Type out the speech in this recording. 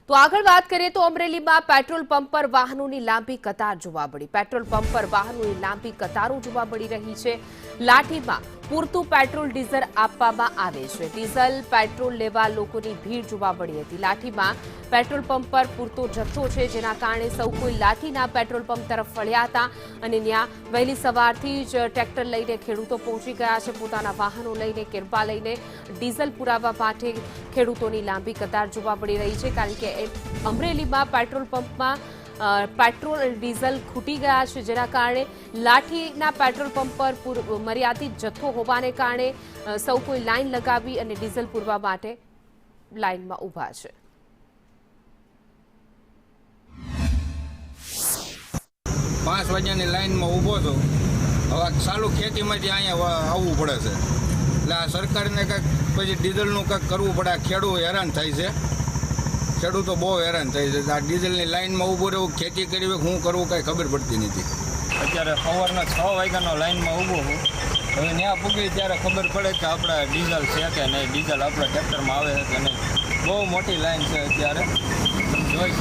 તો આગળ વાત કરીએ તો અમરેલીમાં પેટ્રોલ પંપ પર વાહનોની લાંબી કતાર જોવા મળી। પેટ્રોલ પંપ પર વાહનોની લાંબી કતારો જોવા મળી રહી છે। લાઠીમાં પૂરતું પેટ્રોલ ડીઝલ આપવામાં આવે છે। ડીઝલ પેટ્રોલ લેવા લોકોની ભીડ જોવા મળી હતી। લાઠીમાં પેટ્રોલ પંપ પર પૂરતો જથ્થો છે, જેના કારણે સૌ કોઈ લાઠીના પેટ્રોલ પંપ તરફ વળ્યા હતા અને ત્યાં વહેલી સવારથી જ ટ્રેક્ટર લઈને ખેડૂતો પહોંચી ગયા છે। પોતાના વાહનો લઈને, કેરપા લઈને ડીઝલ પુરાવવા માટે ખેડૂતોની લાંબી કતાર જોવા મળી રહી છે, કારણ કે અમરેલીમાં પેટ્રોલ પંપમાં પેટ્રોલ અને ડીઝલ ખૂટી ગયા છે, જેના કારણે લાઠીના પેટ્રોલ પંપ પર મર્યાદિત જથ્થો હોવાને કારણે સૌ કોઈ લાઈન લગાવી અને ડીઝલ પૂરવા માટે લાઈનમાં ઊભા છે। 5 વાગ્યાની લાઈનમાં ઊભો હતો। હવે ચાલુ ખેતીમાંથી અહીંયા આવવું પડે છે, એટલે આ સરકારને કંઈક પછી ડીઝલનું કંઈક કરવું પડે। ખેડૂતો હેરાન થાય છે, ખેડૂતો બહુ હેરાન થાય છે। આ ડીઝલની લાઈનમાં ઊભું રહેવું, ખેતી કરવી, શું કરવું કાંઈ ખબર પડતી નથી। અત્યારે સવારના 6 વાગ્યાનો લાઈનમાં ઊભો છું। હવે ત્યાં પૂગી ત્યારે ખબર પડે કે આપણા ડીઝલ છે કે નહીં, ડીઝલ આપણા ટ્રેક્ટરમાં આવે છે કે નહીં। બહુ મોટી લાઈન છે અત્યારે, જોઈ